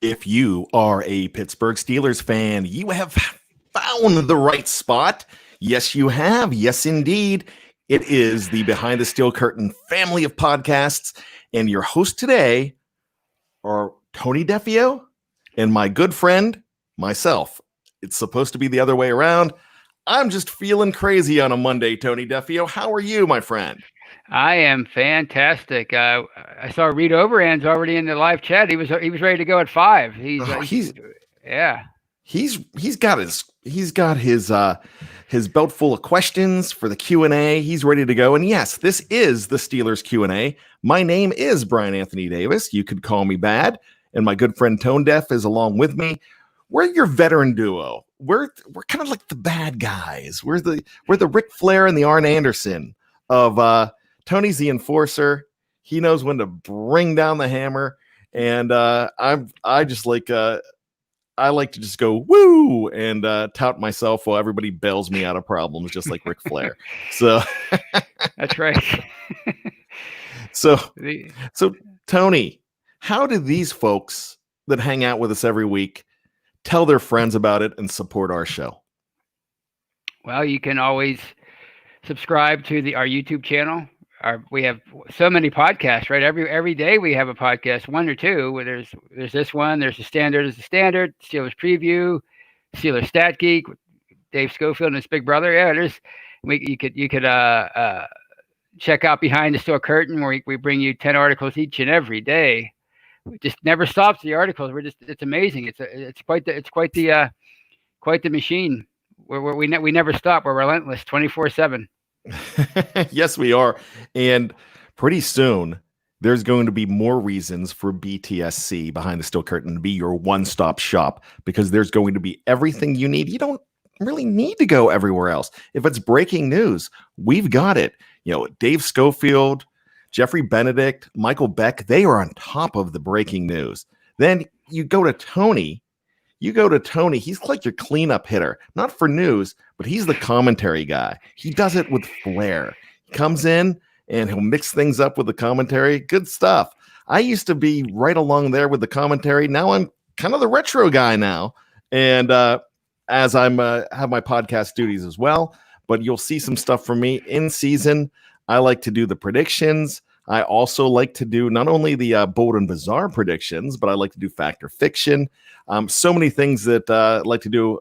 If you are a Pittsburgh Steelers fan, you have found the right spot. Yes, you have. Yes, indeed. It is the Behind the Steel Curtain family of podcasts. And your host today are Tony Defeo and my good friend, myself. It's supposed to be the other way around. I'm just feeling crazy on a Monday, Tony Defeo. How are you, my friend? I am fantastic. I saw Reed Overhand's already in the live chat. He was ready to go at 5. Yeah. He's got his belt full of questions for the Q&A. He's ready to go. And yes, this is the Steelers Q&A. My name is Bryan Anthony Davis. You could call me Bad, and my good friend Tone Def is along with me. We're your veteran duo. We're kind of like the bad guys. We're the Ric Flair and the Arn Anderson of Tony's the enforcer. He knows when to bring down the hammer, and I like to just go woo and tout myself while everybody bails me out of problems, just like Ric Flair. So that's right. So Tony, how do these folks that hang out with us every week tell their friends about it and support our show? Well, you can always subscribe to our YouTube channel. We have so many podcasts, right? Every day we have a podcast, one or two. Where there's this one. There's the standard. Steelers preview, Steelers Stat Geek, Dave Schofield and his big brother. Yeah, you could check out Behind the Steel Curtain, where we bring you 10 articles each and every day. It just never stops. The articles. It's amazing. It's quite the machine. We never stop. We're relentless, 24/7. Yes, we are. And pretty soon, there's going to be more reasons for BTSC, Behind the Steel Curtain, to be your one-stop shop, because there's going to be everything you need. You don't really need to go everywhere else. If it's breaking news, we've got it. Dave Schofield, Jeffrey Benedict, Michael Beck, they are on top of the breaking news. Then you go to Tony. He's like your cleanup hitter, not for news, but he's the commentary guy. He does it with flair. He comes in and he'll mix things up with the commentary. Good stuff. I used to be right along there with the commentary. Now I'm kind of the retro guy now. And as I'm have my podcast duties as well, but you'll see some stuff from me in season. I like to do the predictions. I also like to do not only the bold and bizarre predictions, but I like to do fact or fiction. So many things that I like to do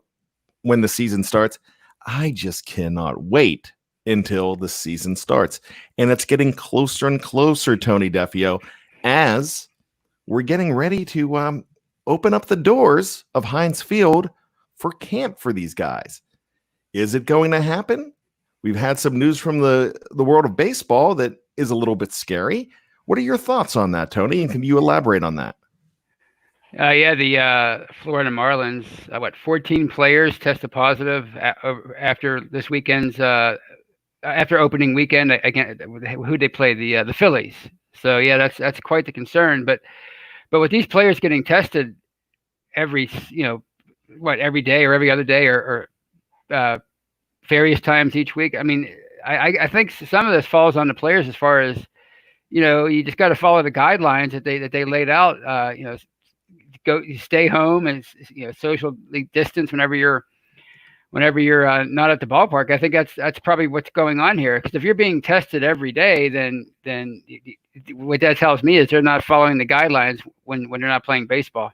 when the season starts. I just cannot wait until the season starts. And it's getting closer and closer, Tony Defeo, as we're getting ready to open up the doors of Heinz Field for camp for these guys. Is it going to happen? We've had some news from the world of baseball that is a little bit scary. What are your thoughts on that, Tony? And can you elaborate on that? The Florida Marlins, 14 players tested positive after this weekend's after opening weekend. Again, who they play? The Phillies. So yeah, that's quite the concern. But with these players getting tested every day or every other day or various times each week. I mean, I think some of this falls on the players as far as, you just got to follow the guidelines that they laid out. Stay home and socially distance whenever you're not at the ballpark. I think that's probably what's going on here. Because if you're being tested every day, then what that tells me is they're not following the guidelines when they're not playing baseball.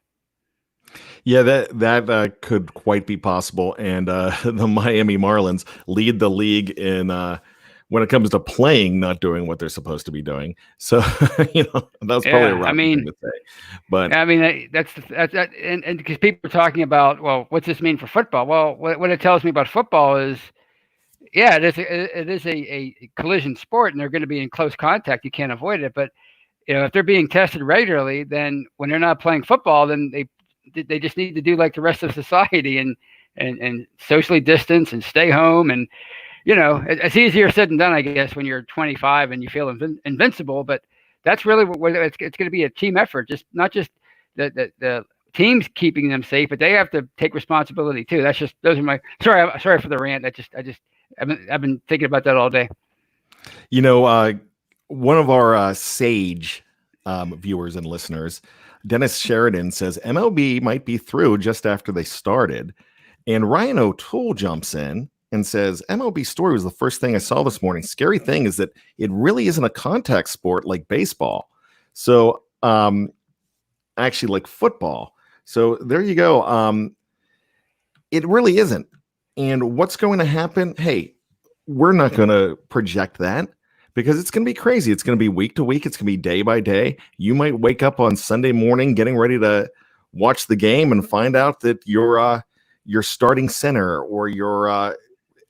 Yeah, that could quite be possible. And the Miami Marlins lead the league in when it comes to playing, not doing what they're supposed to be doing. So that's probably a wrong thing to say. But I mean, that's and because people are talking about, well, what's this mean for football? Well, what it tells me about football is, yeah, it is a collision sport, and they're going to be in close contact. You can't avoid it. But if they're being tested regularly, then when they're not playing football, then they just need to do like the rest of society and socially distance and stay home. And it's easier said than done, I guess, when you're 25 and you feel invincible. But that's really what it's going to be, a team effort. Not just the teams keeping them safe, but they have to take responsibility too. Those are my sorry for the rant. I've been thinking about that all day. One of our sage viewers and listeners Dennis Sheridan says MLB might be through just after they started. And Ryan O'Toole jumps in and says, MLB story was the first thing I saw this morning. Scary thing is that it really isn't a contact sport like baseball. So, actually like football. So there you go. It really isn't. And what's going to happen? Hey, we're not going to project that because it's going to be crazy. It's going to be week to week. It's going to be day by day. You might wake up on Sunday morning getting ready to watch the game and find out that your starting center or your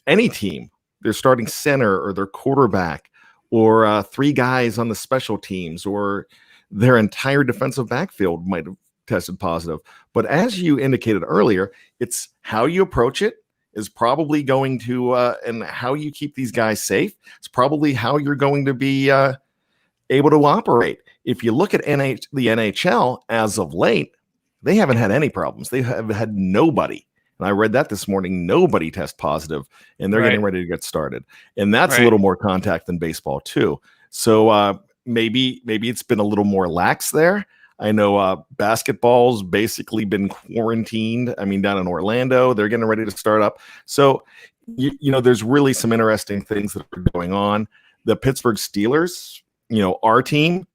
any team, their starting center or their quarterback or three guys on the special teams or their entire defensive backfield might have tested positive. But as you indicated earlier, it's how you approach it is probably going to, and how you keep these guys safe. It's probably how you're going to be able to operate. If you look at the NHL as of late, they haven't had any problems. They have had nobody. And I read that this morning. Nobody test positive, and they're getting ready to get started. And that's a little more contact than baseball too. So maybe it's been a little more lax there. I know basketball's basically been quarantined. I mean, down in Orlando, they're getting ready to start up. So, you know, there's really some interesting things that are going on. The Pittsburgh Steelers, you know, our team,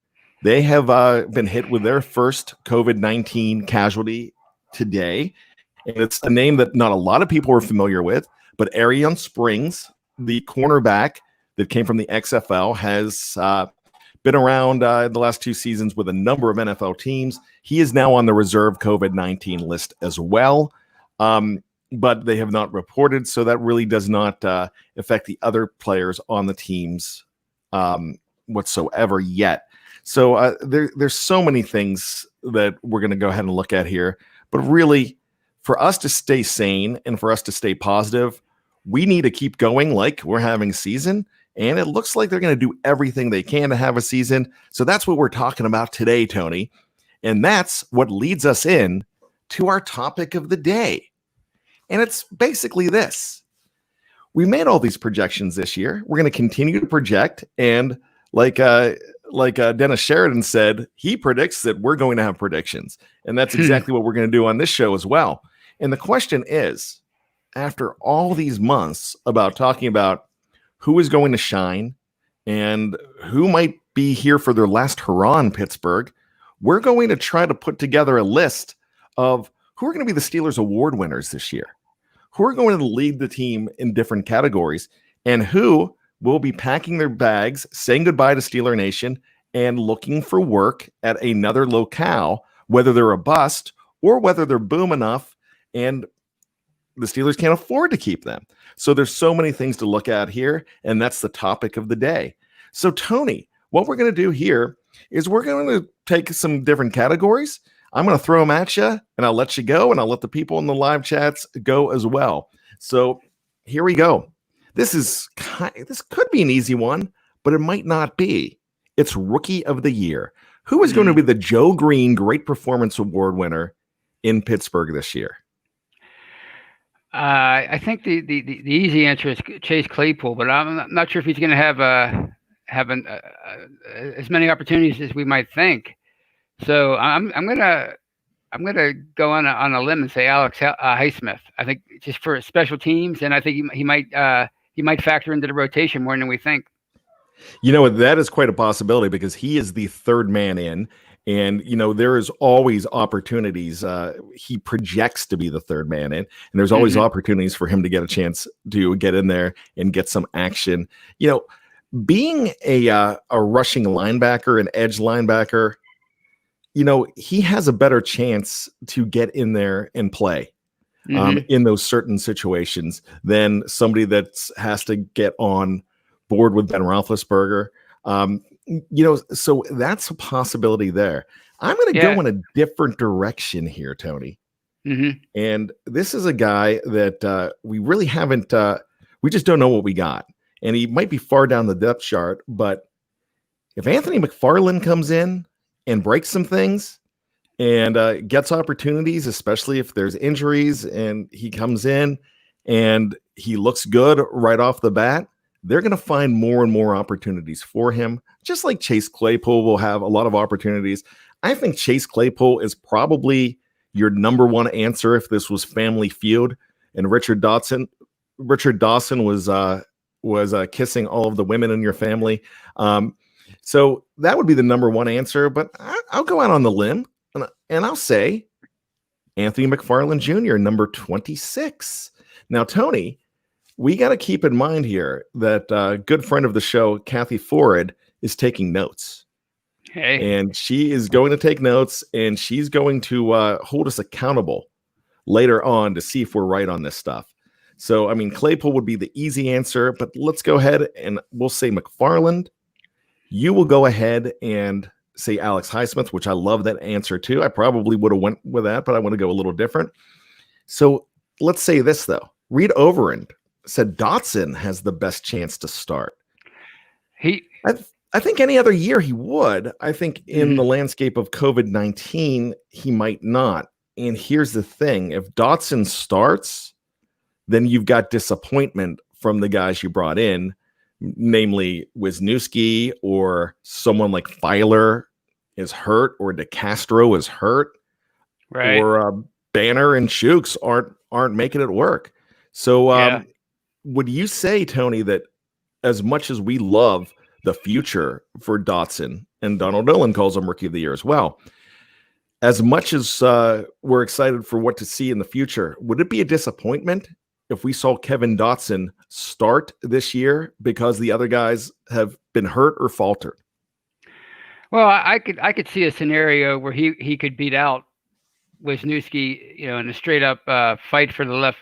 they have been hit with their first COVID-19 casualty today. And it's a name that not a lot of people are familiar with, but Arian Springs, the cornerback that came from the XFL, has been around the last 2 seasons with a number of NFL teams. He is now on the reserve COVID-19 list as well, but they have not reported, so that really does not affect the other players on the teams whatsoever yet. So there's so many things that we're going to go ahead and look at here, but really, for us to stay sane and for us to stay positive, we need to keep going like we're having a season. And it looks like they're going to do everything they can to have a season. So that's what we're talking about today, Tony. And that's what leads us in to our topic of the day. And it's basically this. We made all these projections this year. We're going to continue to project. And like Dennis Sheridan said, he predicts that we're going to have predictions. And that's exactly what we're going to do on this show as well. And the question is, after all these months about talking about who is going to shine and who might be here for their last hurrah in Pittsburgh, we're going to try to put together a list of who are going to be the Steelers award winners this year, who are going to lead the team in different categories, and who will be packing their bags, saying goodbye to Steeler Nation, and looking for work at another locale, whether they're a bust or whether they're boom enough and the Steelers can't afford to keep them. So there's so many things to look at here, and that's the topic of the day. So, Tony, what we're going to do here is we're going to take some different categories. I'm going to throw them at you, and I'll let you go, and I'll let the people in the live chats go as well. So here we go. This could be an easy one, but it might not be. It's Rookie of the Year. Who is going to be the Joe Green Great Performance Award winner in Pittsburgh this year? I think the easy answer is Chase Claypool, but I'm not sure if he's going to have as many opportunities as we might think. So I'm gonna go on a limb and say Alex Highsmith. I think just for special teams, and I think he might factor into the rotation more than we think. You know, that is quite a possibility because he is the third man in. And, you know, there is always opportunities. He projects to be the third man in, and there's always opportunities for him to get a chance to get in there and get some action. You know, being a rushing linebacker, an edge linebacker, you know, he has a better chance to get in there and play in those certain situations than somebody that has to get on board with Ben Roethlisberger. You know, so that's a possibility there. I'm going to go in a different direction here, Tony. And this is a guy that we really haven't, we just don't know what we got. And he might be far down the depth chart, but if Anthony McFarland comes in and breaks some things and gets opportunities, especially if there's injuries and he comes in and he looks good right off the bat, they're going to find more and more opportunities for him. Just like Chase Claypool will have a lot of opportunities. I think Chase Claypool is probably your number one answer if this was Family Feud and Richard Dawson was kissing all of the women in your family. So that would be the number one answer. But I'll go out on the limb and I'll say Anthony McFarland Jr., number 26. Now, Tony, we got to keep in mind here that a good friend of the show, Kathy Forrid, is taking notes. Hey. And she is going to take notes, and she's going to hold us accountable later on to see if we're right on this stuff. So, I mean, Claypool would be the easy answer, but let's go ahead and we'll say McFarland. You will go ahead and say Alex Highsmith, which I love that answer too. I probably would have went with that, but I want to go a little different. So let's say this, though. Reed Overend said Dotson has the best chance to start. I think any other year he would. I think in the landscape of COVID-19, he might not. And here's the thing. If Dotson starts, then you've got disappointment from the guys you brought in, namely Wisniewski or someone like Filer is hurt or DeCastro is hurt. Right. Or Banner and Shooks aren't making it work. So would you say, Tony, that as much as we love the future for Dotson, and Donald Nolan calls him Rookie of the Year as well, as much as we're excited for what to see in the future, would it be a disappointment if we saw Kevin Dotson start this year because the other guys have been hurt or faltered? Well, I could see a scenario where he could beat out Wisniewski, in a straight up fight for the left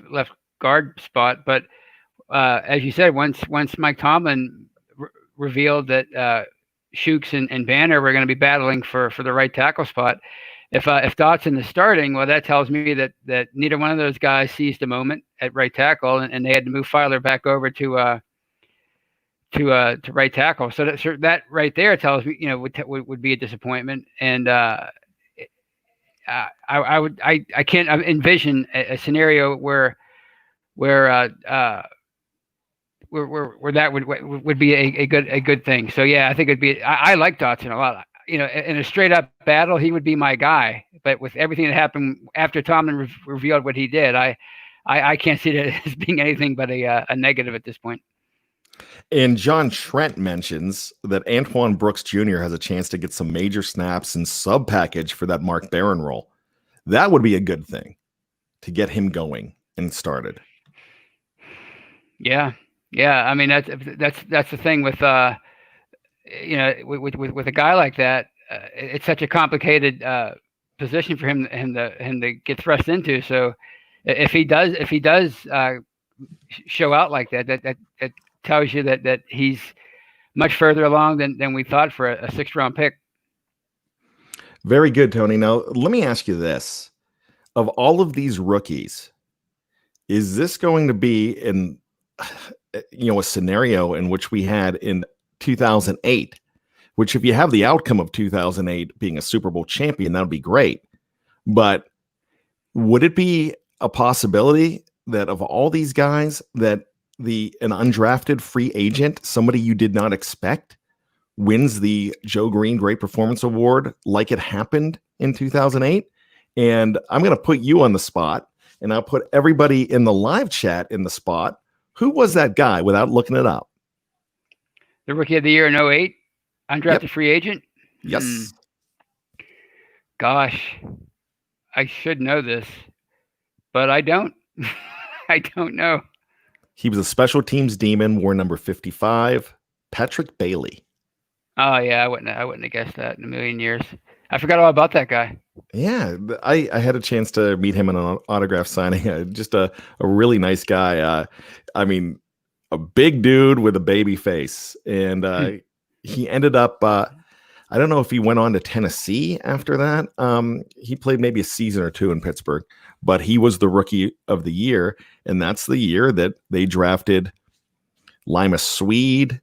guard spot. But as you said, once Mike Tomlin revealed that Shooks and Banner were going to be battling for the right tackle spot, if Dotson is starting, well, that tells me that neither one of those guys seized the moment at right tackle, and they had to move Filer back over to right tackle. So that right there tells me, would be a disappointment. And I can't envision a scenario where that would be a good thing. So yeah, I think it'd be. I like Dotson a lot. In a straight up battle, he would be my guy. But with everything that happened after Tomlin revealed what he did, I can't see that as being anything but a negative at this point. And John Trent mentions that Antoine Brooks Jr. has a chance to get some major snaps and sub package for that Mark Barron role. That would be a good thing to get him going and started. Yeah. I mean, that's the thing with with a guy like that. It's such a complicated position for him to get thrust into. So if he does show out like that tells you that he's much further along than we thought for a 6th round pick. Very good, Tony. Now, let me ask you this. Of all of these rookies, is this going to be a scenario in which we had in 2008, which if you have the outcome of 2008 being a Super Bowl champion, that would be great. But would it be a possibility that of all these guys that an undrafted free agent, somebody you did not expect, wins the Joe Green Great Performance Award like it happened in 2008? And I'm going to put you on the spot, and I'll put everybody in the live chat in the spot. Who was that guy without looking it up? The Rookie of the Year in 2008, undrafted free agent? Yes. Gosh, I should know this, but I don't. I don't know. He was a special teams demon, wore number 55, Patrick Bailey. Oh yeah, I wouldn't have guessed that in a million years. I forgot all about that guy. Yeah, I had a chance to meet him in an autograph signing. Just a really nice guy. I mean, a big dude with a baby face. And he ended up, I don't know if he went on to Tennessee after that. He played maybe a season or two in Pittsburgh, but he was the Rookie of the Year. And that's the year that they drafted Lima Swede,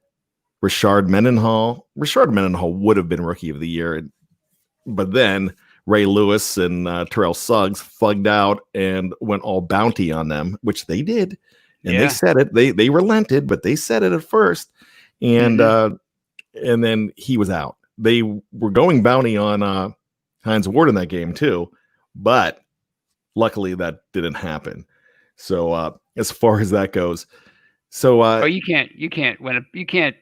Richard Mendenhall. Richard Mendenhall would have been Rookie of the Year, but then Ray Lewis and Terrell Suggs thugged out and went all bounty on them, which they did. And they said it. They relented, but they said it at first. And and then he was out. They were going bounty on Hines Ward in that game too, but luckily that didn't happen. So as far as that goes, so you can't win. You can't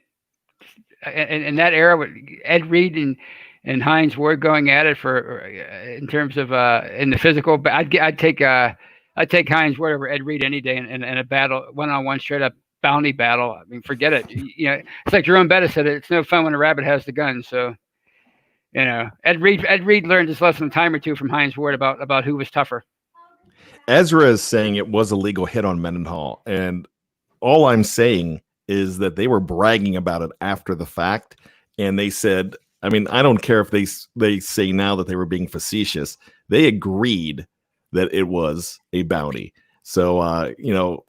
in that era with Ed Reed and Hines Ward going at it for in terms of in the physical. But I'd take Hines Ward over Ed Reed any day in a battle, one-on-one, straight up bounty battle. I mean, forget it. It's like Jerome Bettis said, it's no fun when a rabbit has the gun. So, Ed Reed learned his lesson a time or two from Hines Ward about who was tougher. Ezra is saying it was a legal hit on Mendenhall, and all I'm saying is that they were bragging about it after the fact, and they said, I mean, I don't care if they say now that they were being facetious. They agreed that it was a bounty. So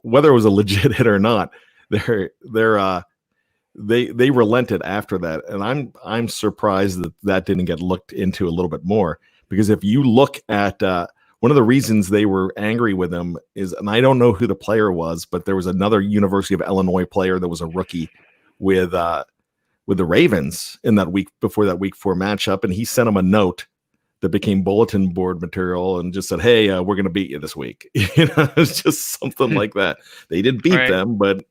whether it was a legit hit or not, they relented after that, and I'm surprised that didn't get looked into a little bit more, because if you look at one of the reasons they were angry with him is, and I don't know who the player was, but there was another University of Illinois player that was a rookie with the Ravens in that week before that week 4 matchup, and he sent him a note that became bulletin board material and just said, "Hey, we're going to beat you this week." It's just something like that. They did beat them, but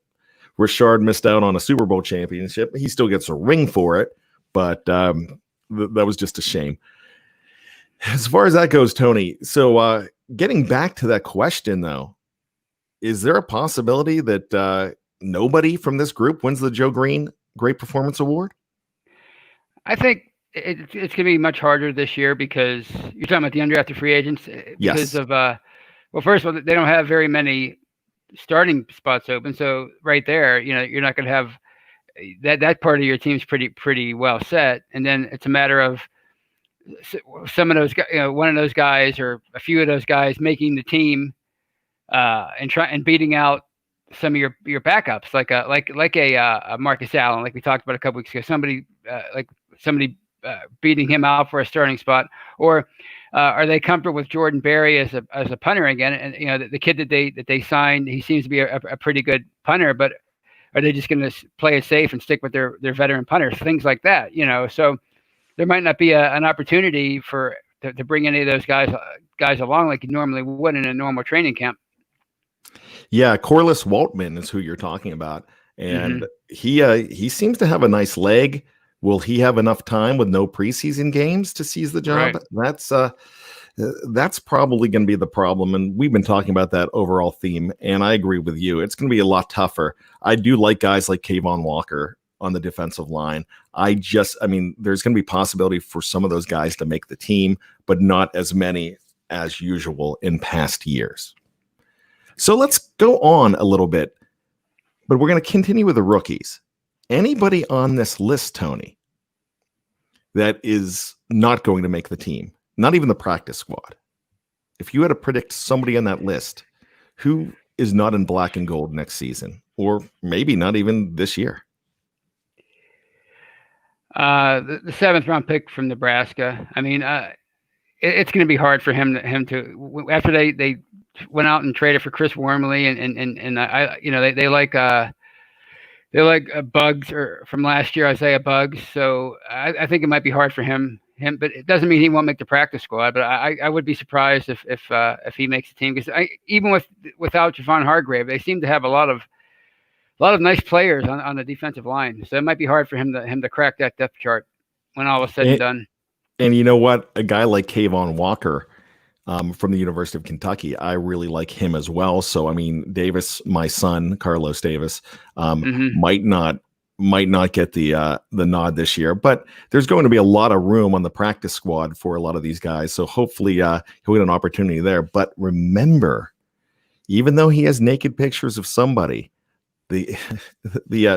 Richard missed out on a Super Bowl championship. He still gets a ring for it, but that was just a shame. As far as that goes, Tony, so getting back to that question, though, is there a possibility that nobody from this group wins the Joe Green Great Performance Award? I think it's going to be much harder this year because you're talking about the undrafted free agents. Because of, first of all, they don't have very many starting spots open. So right there, you're not going to have that part of your team's pretty well set. And then it's a matter of some of those, one of those guys or a few of those guys making the team and beating out some of your backups, like a Marcus Allen, like we talked about a couple weeks ago. Somebody beating him out for a starting spot, or are they comfortable with Jordan Berry as a punter again? And the kid that they signed, he seems to be a pretty good punter, but are they just going to play it safe and stick with their veteran punters, things like that? So there might not be an opportunity to bring any of those guys along like you normally would in a normal training camp. Yeah, Corliss Waltman is who you're talking about, and he seems to have a nice leg. Will he have enough time with no preseason games to seize the job? Right. That's probably going to be the problem, and we've been talking about that overall theme, and I agree with you. It's going to be a lot tougher. I do like guys like Kayvon Walker on the defensive line. There's going to be possibility for some of those guys to make the team, but not as many as usual in past years. So let's go on a little bit, but we're going to continue with the rookies. Anybody on this list, Tony, that is not going to make the team, not even the practice squad? If you had to predict somebody on that list, who is not in black and gold next season, or maybe not even this year? The 7th round pick from Nebraska. I mean, it's going to be hard for him to after they went out and traded for Chris Wormley and they like Bugs or from last year, Isaiah Bugs. So I think it might be hard for him, but it doesn't mean he won't make the practice squad. But I would be surprised if he makes the team, because even without Javon Hargrave, they seem to have a lot of nice players on the defensive line. So it might be hard for him to crack that depth chart when all is said and done. And you know what? A guy like Kayvon Walker from the University of Kentucky, I really like him as well. So, I mean, Davis, my son, Carlos Davis, might not get the nod this year, but there's going to be a lot of room on the practice squad for a lot of these guys. So hopefully he'll get an opportunity there. But remember, even though he has naked pictures of somebody, the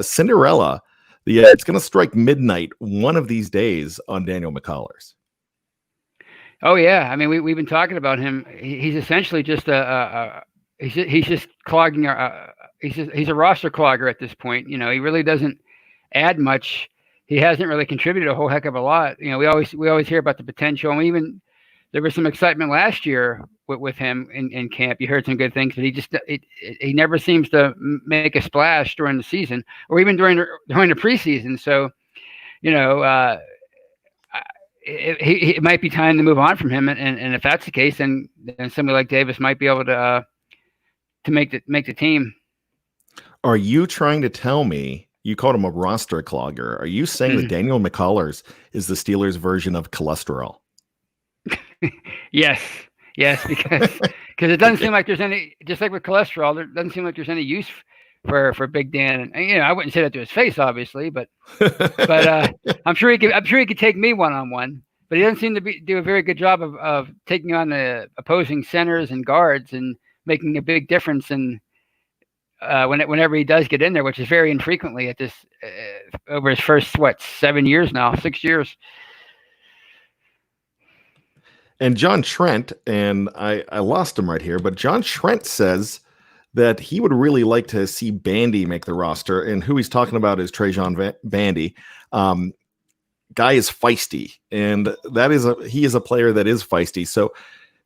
Cinderella, it's going to strike midnight one of these days on Daniel McCullers. Oh yeah, I mean we've been talking about him. He's essentially just he's just clogging our. He's a roster clogger at this point. He really doesn't add much. He hasn't really contributed a whole heck of a lot. We always hear about the potential, and even there was some excitement last year with him in camp. You heard some good things, but he never seems to make a splash during the season or even during the preseason. So, it might be time to move on from him. And if that's the case, then somebody like Davis might be able to make the team. Are you trying to tell me, you called him a roster clogger, are you saying that Daniel McCullers is the Steelers' version of cholesterol? Yes, because it doesn't seem like there's any, just like with cholesterol, there doesn't seem like there's any use for Big Dan. And I wouldn't say that to his face, obviously, but I'm sure he could take me one-on-one. But he doesn't seem to do a very good job of taking on the opposing centers and guards and making a big difference whenever he does get in there, which is very infrequently at this over his first 6 years. And John Trent, and I lost him right here, but John Trent says that he would really like to see Bandy make the roster, and who he's talking about is Trajan Bandy. Guy is feisty, and he is a player that is feisty. So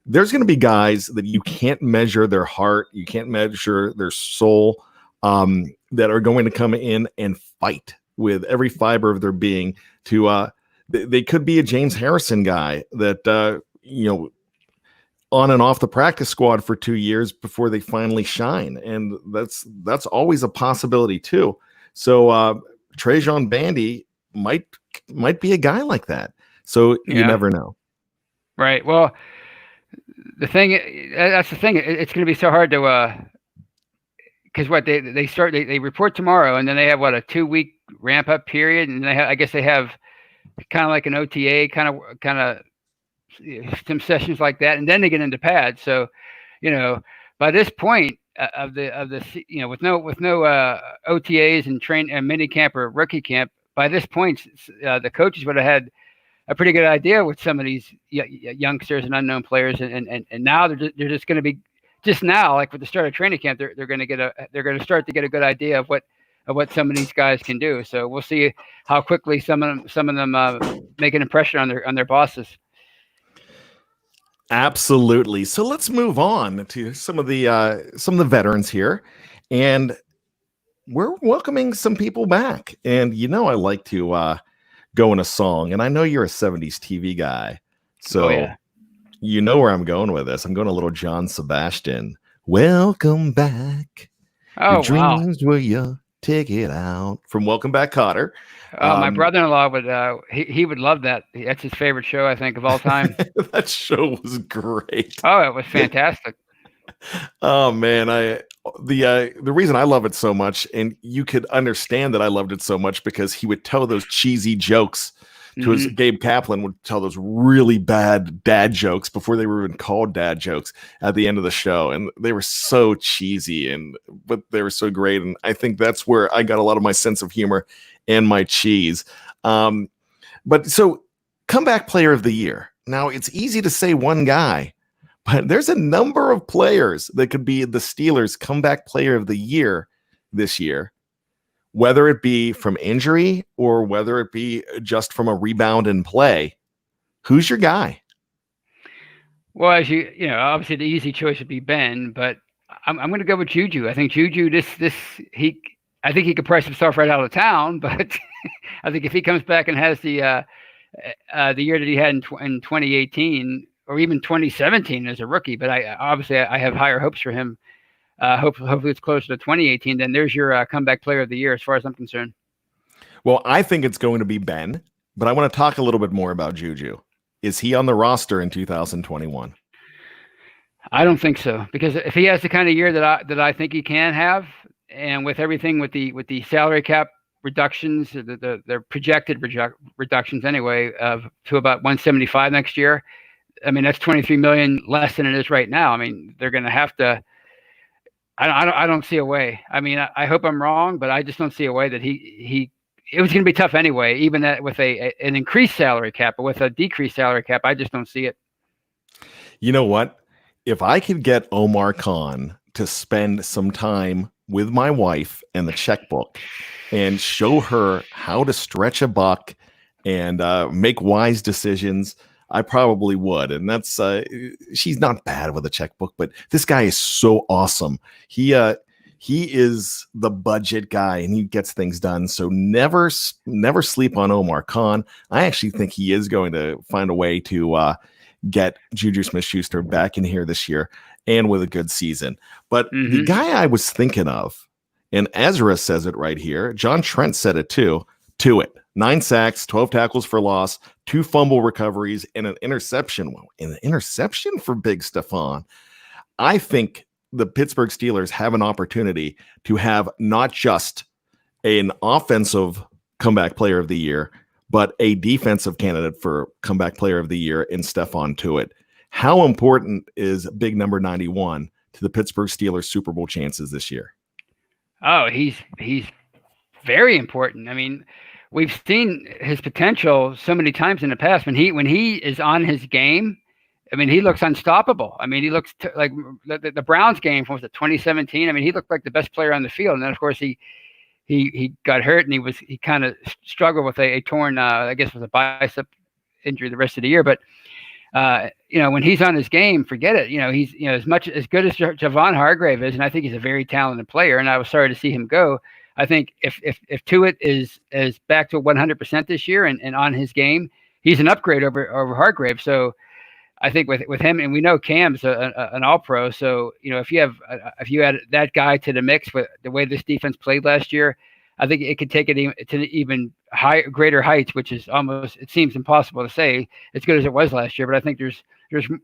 there's going to be guys that you can't measure their heart, you can't measure their soul, that are going to come in and fight with every fiber of their being. They could be a James Harrison guy that on and off the practice squad for 2 years before they finally shine, and that's always a possibility too. So Trajan Bandy might be a guy like that. So you never know. Right. Well, that's the thing. It's going to be so hard to because they report tomorrow, and then they have a 2-week ramp up period, and I guess they have kind of like an OTA kind of some sessions like that, and then they get into pads. So, by this point of the with no OTAs and train and mini camp or rookie camp, by this point, the coaches would have had a pretty good idea with some of these youngsters and unknown players, and now they're just going to be just now, like with the start of training camp, they're going to start to get a good idea of what some of these guys can do. So we'll see how quickly some of them make an impression on their bosses. Absolutely. So let's move on to some of the veterans here, and we're welcoming some people back. And I like to go in a song, and I know you're a 70s TV guy, so you know where I'm going with this. I'm going a little John Sebastian. Welcome back. Oh, your dreams were your ticket out, from Welcome Back, Kotter. My brother-in-law would he would love that. That's his favorite show, I think, of all time. That show was great. Oh, it was fantastic. Oh man, the reason I love it so much, and you could understand that I loved it so much, because he would tell those cheesy jokes to his Gabe Kaplan would tell those really bad dad jokes before they were even called dad jokes at the end of the show, and they were so cheesy, but they were so great, and I think that's where I got a lot of my sense of humor and my cheese. But so, comeback player of the year. Now, it's easy to say one guy, but there's a number of players that could be the Steelers' comeback player of the year this year, whether it be from injury or whether it be just from a rebound and play. Who's your guy? Well, as obviously the easy choice would be Ben, but I'm going to go with Juju. I think Juju, I think he could price himself right out of town, but I think if he comes back and has the year that he had in 2018 or even 2017 as a rookie, but I have higher hopes for him. Hopefully it's closer to 2018. Then there's your comeback player of the year, as far as I'm concerned. Well, I think it's going to be Ben, but I want to talk a little bit more about Juju. Is he on the roster in 2021? I don't think so, because if he has the kind of year that I think he can have, and with everything with the salary cap reductions, the projected reductions anyway, to about 175 next year. I mean, that's 23 million less than it is right now. I mean, they're going to have to. I don't see a way. I mean, I hope I'm wrong, but I just don't see a way that it was going to be tough anyway, even that with an increased salary cap, but with a decreased salary cap, I just don't see it. You know what? If I could get Omar Khan to spend some time with my wife and the checkbook and show her how to stretch a buck and make wise decisions, I probably would. And that's she's not bad with a checkbook, but this guy is so awesome. He He is the budget guy, and he gets things done. So never sleep on Omar Khan. I actually think he is going to find a way to get Juju Smith-Schuster back in here this year and with a good season. But the guy I was thinking of, and Ezra says it right here, John Trent said it too, to it. 9 sacks, 12 tackles for loss, 2 fumble recoveries, and an interception. Well, an interception for Big Stephon. I think the Pittsburgh Steelers have an opportunity to have not just an offensive comeback player of the year, but a defensive candidate for comeback player of the year in Stephon Tuitt. How important is big number 91 to the Pittsburgh Steelers Super Bowl chances this year? Oh, he's very important. I mean, we've seen his potential so many times in the past. When he is on his game, I mean, he looks unstoppable. I mean, he looks like the Browns game from 2017. I mean, he looked like the best player on the field. And then, of course, he got hurt, and he kind of struggled with a torn, I guess it was a bicep injury the rest of the year. But when he's on his game, forget it. He's as good as Javon Hargrave is, and I think he's a very talented player. And I was sorry to see him go. I think if Tuitt is back to 100% this year and on his game, he's an upgrade over Hargrave. So I think with him, and we know Cam's an All-Pro. So if you add that guy to the mix with the way this defense played last year, I think it could take it to even greater heights, which is it seems impossible to say as good as it was last year. But I think there's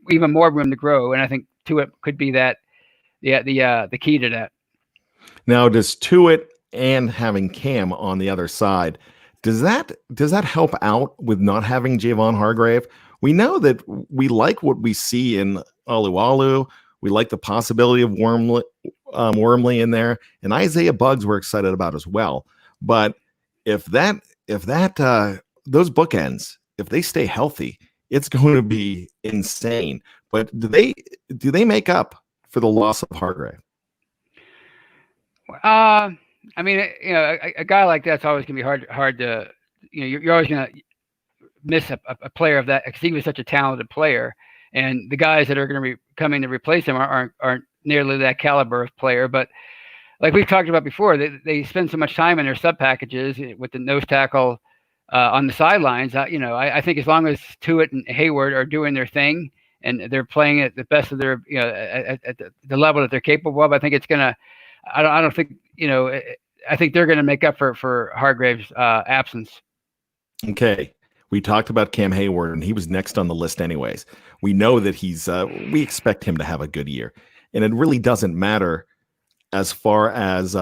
even more room to grow, and I think Tuitt could be the key to that. Now, does Tuitt and having Cam on the other side, does that help out with not having Javon Hargrave? We know that we like what we see in Alualu. We like the possibility of Wormley in there, and Isaiah Buggs we're excited about as well. But if those bookends, if they stay healthy, it's going to be insane. But do they make up for the loss of Hargrave? I mean, a guy like that's always going to be hard to, you're always going to miss a player of that, because he was such a talented player, and the guys that are going to be coming to replace him aren't nearly that caliber of player. But like we've talked about before, they spend so much time in their sub packages with the nose tackle on the sidelines. I think as long as Tuitt and Hayward are doing their thing and they're playing at the best of their, at the level that they're capable of, I think it's gonna. I don't think I think they're going to make up for Hargrave's absence. Okay. We talked about Cam Hayward, and he was next on the list anyways. We know that we expect him to have a good year. And it really doesn't matter as far as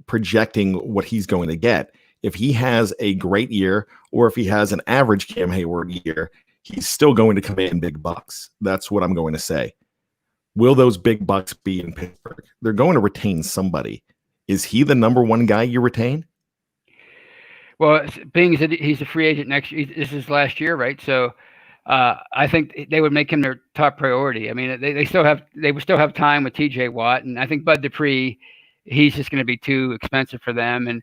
projecting what he's going to get. If he has a great year, or if he has an average Cam Hayward year, he's still going to command big bucks. That's what I'm going to say. Will those big bucks be in Pittsburgh? They're going to retain somebody. Is he the number one guy you retain? Well, being that he's a free agent next year, this is last year, right? So I think they would make him their top priority. I mean, they would still have time with T.J. Watt, and I think Bud Dupree, he's just going to be too expensive for them, and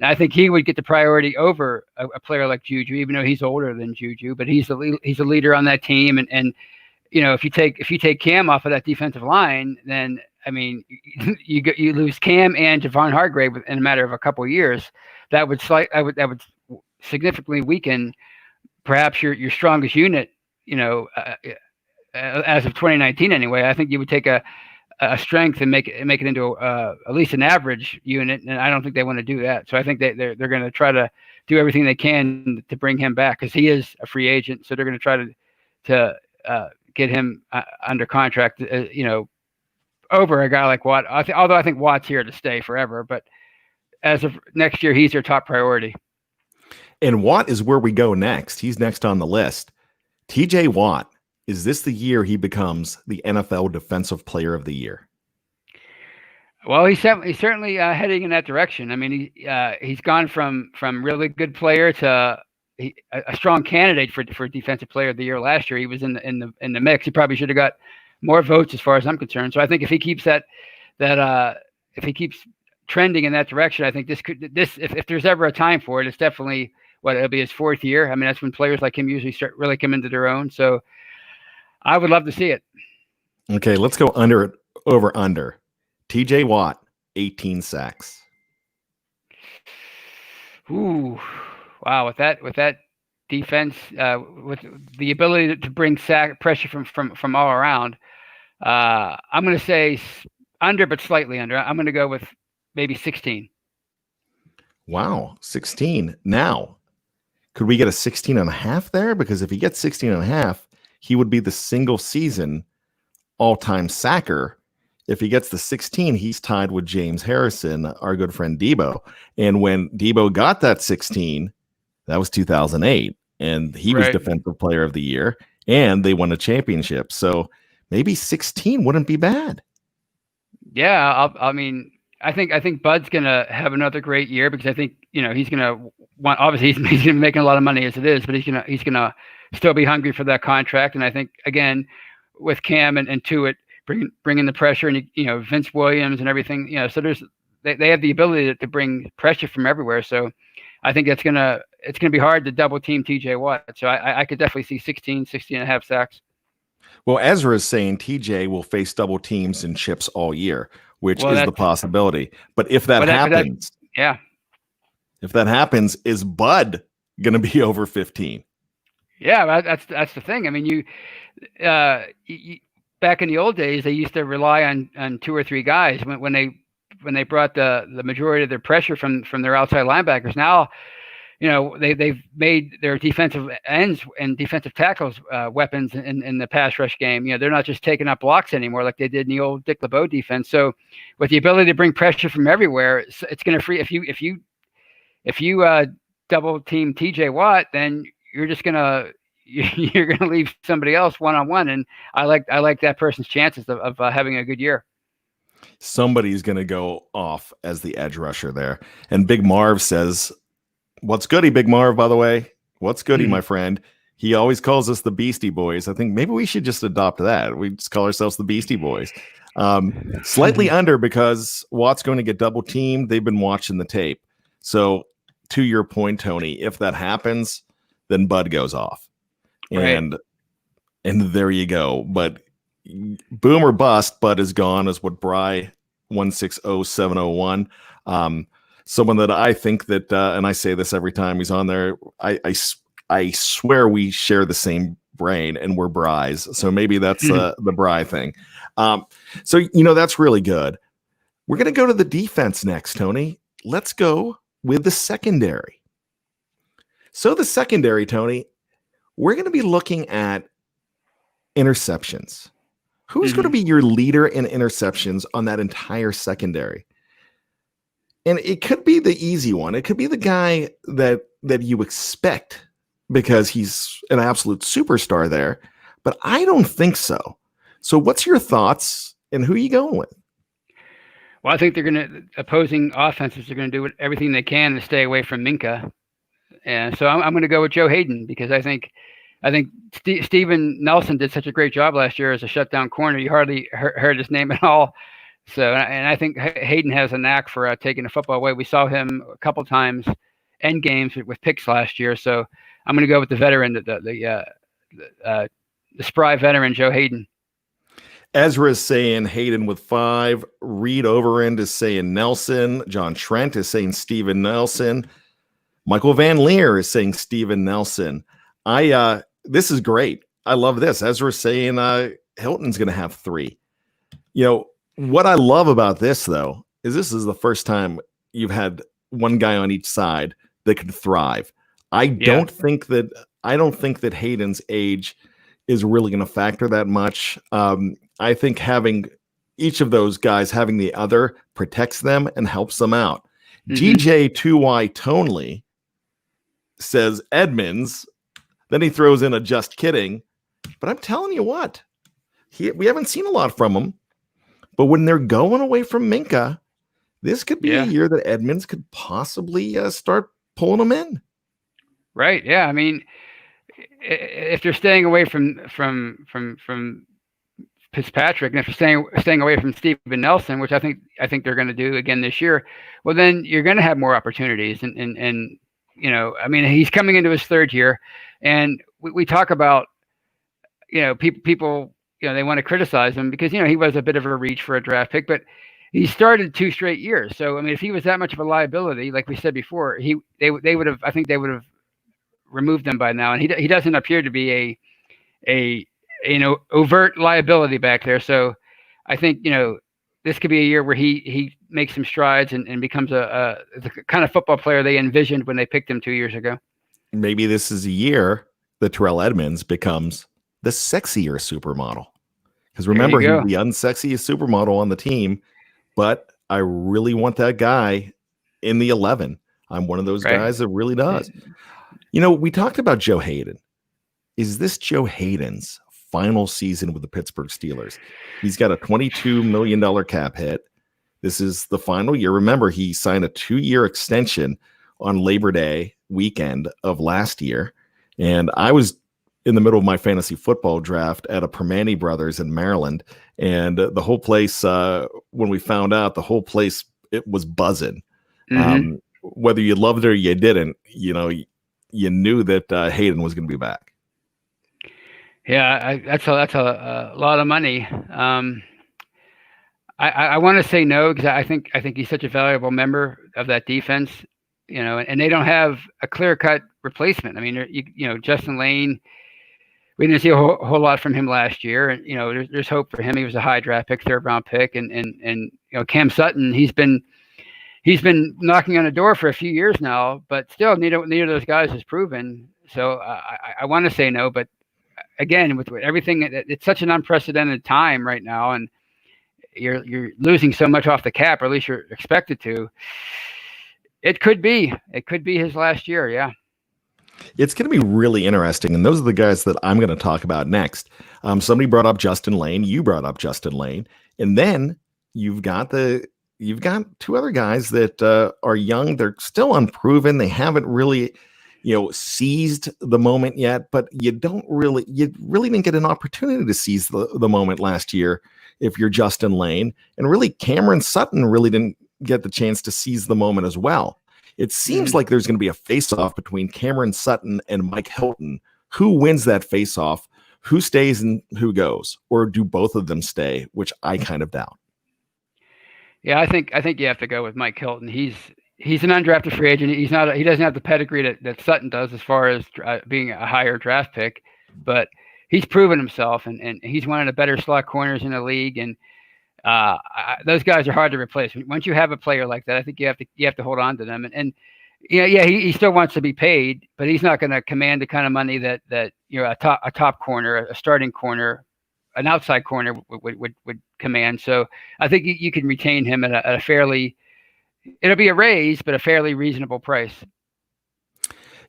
I think he would get the priority over a player like Juju, even though he's older than Juju, but he's a leader on that team, and if you take Cam off of that defensive line, then I mean, you lose Cam and Javon Hargrave in a matter of a couple of years. That would significantly weaken perhaps your strongest unit. As of 2019 anyway. I think you would take a strength and make it into at least an average unit, and I don't think they want to do that. So I think they're going to try to do everything they can to bring him back, because he is a free agent. So they're going to try to get him under contract. Over a guy like Watt. Although I think Watt's here to stay forever, but as of next year, he's their top priority. And Watt is where we go next. He's next on the list. TJ Watt, is this the year he becomes the NFL Defensive Player of the Year? Well, he's certainly heading in that direction. I mean, he's gone from really good player to a strong candidate for Defensive Player of the Year last year. He was in the mix. He probably should have got more votes as far as I'm concerned. So I think if he keeps if he keeps trending in that direction, I think if there's ever a time for it, it's definitely it'll be his 4th year. I mean, that's when players like him usually start really come into their own. So I would love to see it. Okay, let's go over. TJ Watt, 18 sacks. Ooh, wow! With that defense, with the ability to bring sack pressure from all around, I'm going to say under, but slightly under. I'm going to go with maybe 16. Wow, 16. Now, could we get a 16 and a half there? Because if he gets 16 and a half, he would be the single season all-time sacker. If he gets the 16, he's tied with James Harrison, our good friend Debo. And when Debo got that 16, that was 2008, and he was Defensive Player of the Year, and they won a championship. So maybe 16 wouldn't be bad. Yeah, I mean, I think Bud's gonna have another great year, because I think he's gonna want. Obviously, he's gonna be making a lot of money as it is, but he's gonna still be hungry for that contract. And I think, again, with Cam and Tuitt bringing the pressure, and Vince Williams and everything, so they have the ability to bring pressure from everywhere. So I think it's gonna be hard to double team TJ Watt. So I could definitely see 16 and a half sacks. Well, Ezra is saying TJ will face double teams and chips all year, which is the possibility. But if that happens, if that happens, is Bud going to be over 15? Yeah, that's the thing. I mean, you back in the old days, they used to rely on 2 or 3 guys when they brought the majority of their pressure from their outside linebackers. Now, they've made their defensive ends and defensive tackles weapons in the pass rush game. They're not just taking up blocks anymore like they did in the old Dick LeBeau defense. So with the ability to bring pressure from everywhere, it's going to free. If you double team TJ Watt, then you're gonna leave somebody else one-on-one, and I like that person's chances of having a good year. Somebody's going to go off as the edge rusher there. And Big Marv says, "What's goody, Big Marv, by the way? What's goody, my friend?" He always calls us the Beastie Boys. I think maybe we should just adopt that. We just call ourselves the Beastie Boys. Slightly under, because Watt's going to get double teamed. They've been watching the tape. So to your point, Tony, if that happens, then Bud goes off. And there you go. But boom or bust, Bud is gone, is what Bry 160701. Someone that I think that, and I say this every time he's on there, I swear we share the same brain, and we're Bry's. So maybe that's the Bry thing. So, that's really good. We're going to go to the defense next, Tony. Let's go with the secondary. So the secondary, Tony, we're going to be looking at interceptions. Who's going to be your leader in interceptions on that entire secondary? And it could be the easy one. It could be the guy that you expect because he's an absolute superstar there. But I don't think so. So what's your thoughts, and who are you going with? Well, I think opposing offenses are going to do everything they can to stay away from Minka. And so I'm going to go with Joe Hayden, because I think Steven Nelson did such a great job last year as a shutdown corner. You hardly heard his name at all. So, and I think Hayden has a knack for taking the football away. We saw him a couple times end games with picks last year. So I'm going to go with the veteran, the spry veteran, Joe Hayden. Ezra is saying Hayden with 5. Reed Overend is saying Nelson. John Trent is saying Steven Nelson. Michael Van Leer is saying Steven Nelson. This is great. I love this. Ezra is saying Hilton's going to have 3. What I love about this, though, is this is the first time you've had one guy on each side that can thrive. I don't think that Hayden's age is really going to factor that much. I think having each of those guys having the other protects them and helps them out. GJ2Y Tonley says Edmonds. Then he throws in a just kidding. But I'm telling you what, we haven't seen a lot from him. But when they're going away from Minka, this could be a year that Edmonds could possibly start pulling them in. Right. Yeah. I mean, if they're staying away from Fitzpatrick, and if they're staying away from Steven Nelson, which I think they're going to do again this year, well, then you're going to have more opportunities. And I mean, he's coming into his 3rd year, and we talk about, people, they want to criticize him because, he was a bit of a reach for a draft pick, but he started 2 straight years. So I mean, if he was that much of a liability, like we said before, they would have. I think they would have removed him by now. And he doesn't appear to be a overt liability back there. So I think this could be a year where he makes some strides and becomes the kind of football player they envisioned when they picked him 2 years ago. Maybe this is a year that Terrell Edmonds becomes the sexier supermodel. Because remember, he's the unsexiest supermodel on the team, but I really want that guy in the 11. I'm one of those guys that really does. We talked about Joe Hayden. Is this Joe Hayden's final season with the Pittsburgh Steelers? He's got a $22 million cap hit. This is the final year. Remember, he signed a 2-year extension on Labor Day weekend of last year. And I was in the middle of my fantasy football draft at a Permane Brothers in Maryland. And the whole place, when we found out, the whole place, it was buzzing. Mm-hmm. Whether you loved it or you didn't, you knew that Hayden was going to be back. Yeah, that's a lot of money. I want to say no because I think he's such a valuable member of that defense. And they don't have a clear-cut replacement. I mean, Justin Lane, we didn't see a whole lot from him last year, and there's hope for him. He was a high draft pick, 3rd-round pick, and Cam Sutton, he's been knocking on the door for a few years now, but still neither of those guys has proven. So I want to say no, but again, with everything, it's such an unprecedented time right now, and you're losing so much off the cap, or at least you're expected to. It could be his last year. Yeah. It's going to be really interesting. And those are the guys that I'm going to talk about next. Somebody brought up Justin Lane. You brought up Justin Lane. And then you've got 2 other guys that are young. They're still unproven. They haven't really, seized the moment yet, but you really didn't get an opportunity to seize the moment last year if you're Justin Lane. And really Cameron Sutton really didn't get the chance to seize the moment as well. It seems like there's going to be a face-off between Cameron Sutton and Mike Hilton. Who wins that face-off? Who stays and who goes? Or do both of them stay, which I kind of doubt. Yeah, I think you have to go with Mike Hilton. He's an undrafted free agent. He doesn't have the pedigree that Sutton does as far as being a higher draft pick, but he's proven himself, and he's one of the better slot corners in the league. And those guys are hard to replace. Once you have a player like that, I think you have to hold on to them. And he still wants to be paid, but he's not going to command the kind of money that a top corner, a starting corner, an outside corner would command. So I think you can retain him at a fairly, it'll be a raise, but a fairly reasonable price.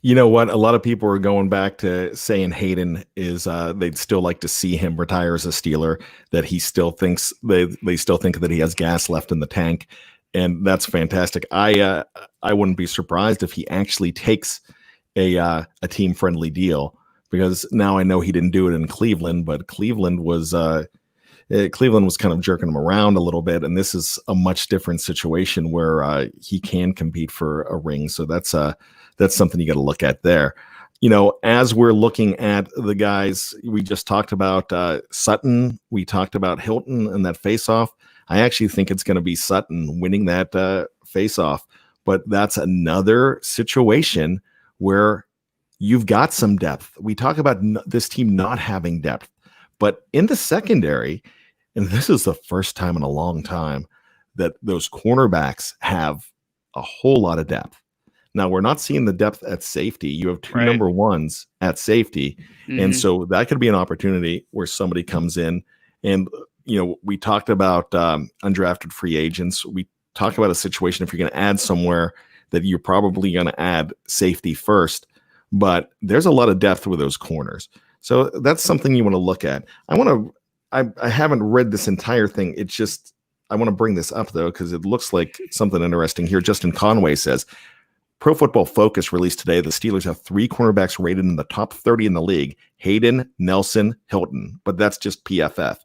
You know what? A lot of people are going back to saying Hayden is they'd still like to see him retire as a Steeler, that he still thinks they still think that he has gas left in the tank. And that's fantastic. I wouldn't be surprised if he actually takes a team friendly deal, because now I know he didn't do it in Cleveland, but Cleveland was kind of jerking him around a little bit. And this is a much different situation where he can compete for a ring. So that's something you got to look at there. As we're looking at the guys, we just talked about Sutton. We talked about Hilton and that face-off. I actually think it's going to be Sutton winning that face-off. But that's another situation where you've got some depth. We talk about this team not having depth. But in the secondary, and this is the first time in a long time that those cornerbacks have a whole lot of depth. Now, we're not seeing the depth at safety. You have two number ones at safety. Mm-hmm. And so that could be an opportunity where somebody comes in. And, we talked about undrafted free agents. We talked about a situation if you're going to add somewhere that you're probably going to add safety first. But there's a lot of depth with those corners. So that's something you want to look at. I haven't read this entire thing. It's just, I want to bring this up, though, because it looks like something interesting here. Justin Conway says, Pro Football Focus released today, the Steelers have 3 cornerbacks rated in the top 30 in the league: Hayden, Nelson, Hilton. But that's just PFF.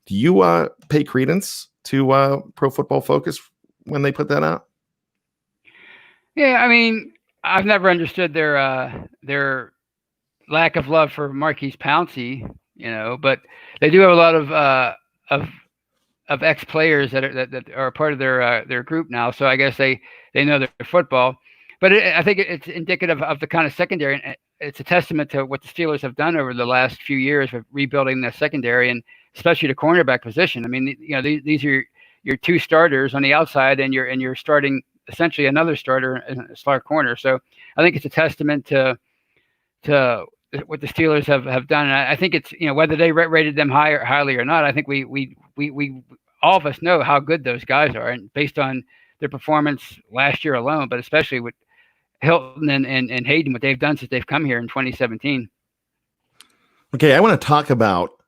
Do you pay credence to Pro Football Focus when they put that out? Yeah, I mean, I've never understood their lack of love for Marquise Pouncey, but they do have a lot of of ex players that are a part of their group now. So I guess they know their football. But I think it's indicative of the kind of secondary. And it's a testament to what the Steelers have done over the last few years of rebuilding the secondary, and especially the cornerback position. I mean, these are your two starters on the outside, and you're starting essentially another starter in a slot corner. So I think it's a testament to what the Steelers have done. And I think it's, whether they rated them highly or not, I think we all of us know how good those guys are, and based on their performance last year alone, but especially with Hilton and Hayden, what they've done since they've come here in 2017. Okay, I want to talk about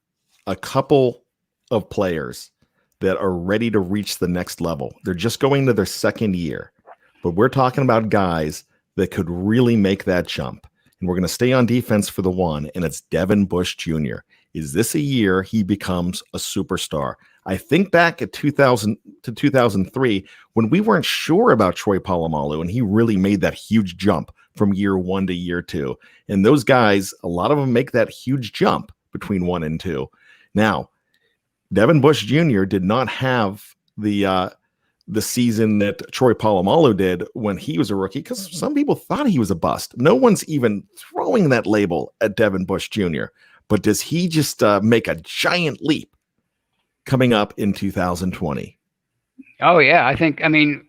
a couple of players that are ready to reach the next level. They're just going to their second year, but we're talking about guys that could really make that jump. And we're going to stay on defense for the one, and it's Devin Bush Jr. Is this a year he becomes a superstar? I think back at 2000 to 2003 when we weren't sure about Troy Polamalu, and he really made that huge jump from year 1 to year 2. And those guys, a lot of them make that huge jump between 1 and 2. Now, Devin Bush Jr. did not have the season that Troy Polamalu did when he was a rookie, because some people thought he was a bust. No one's even throwing that label at Devin Bush Jr. But does he just make a giant leap coming up in 2020? Oh yeah, I mean,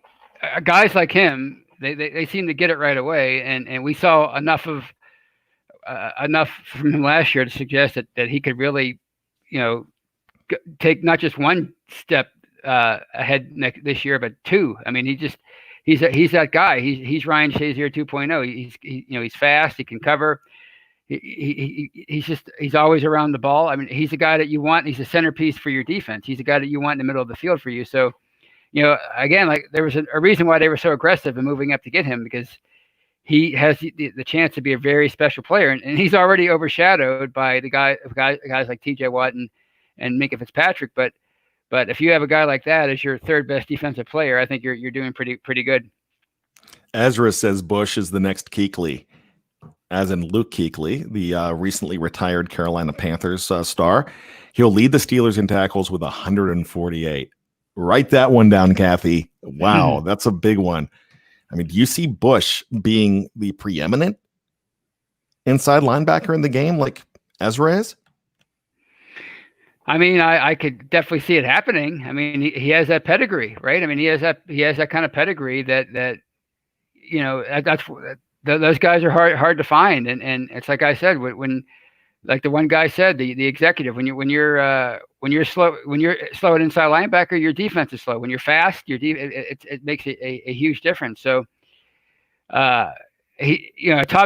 guys like him, they seem to get it right away, and we saw enough from him last year to suggest that he could really, take not just one step ahead this year, but 2. I mean, he's that guy. He's Ryan Shazier 2.0. He's fast. He can cover. He's always around the ball. I mean, he's a guy that you want. He's a centerpiece for your defense. He's a guy that you want in the middle of the field for you. So, again, like there was a reason why they were so aggressive in moving up to get him, because he has the chance to be a very special player, and he's already overshadowed by the guys like T.J. Watt and Minkah Fitzpatrick. But if you have a guy like that as your third best defensive player, I think you're doing pretty good. Ezra says Bush is the next Kuechly, as in Luke Kuechly, the recently retired Carolina Panthers star. He'll lead the Steelers in tackles with 148. Write that one down, Kathy. Wow, that's a big one. I mean, do you see Bush being the preeminent inside linebacker in the game like Ezra is? I mean, I could definitely see it happening. I mean, he has that pedigree, right? I mean, he has that kind of pedigree that those guys are hard to find, and it's like I said, when like the one guy said, the executive, when you're slow at inside linebacker, your defense is slow. When you're fast, it makes a huge difference. So, top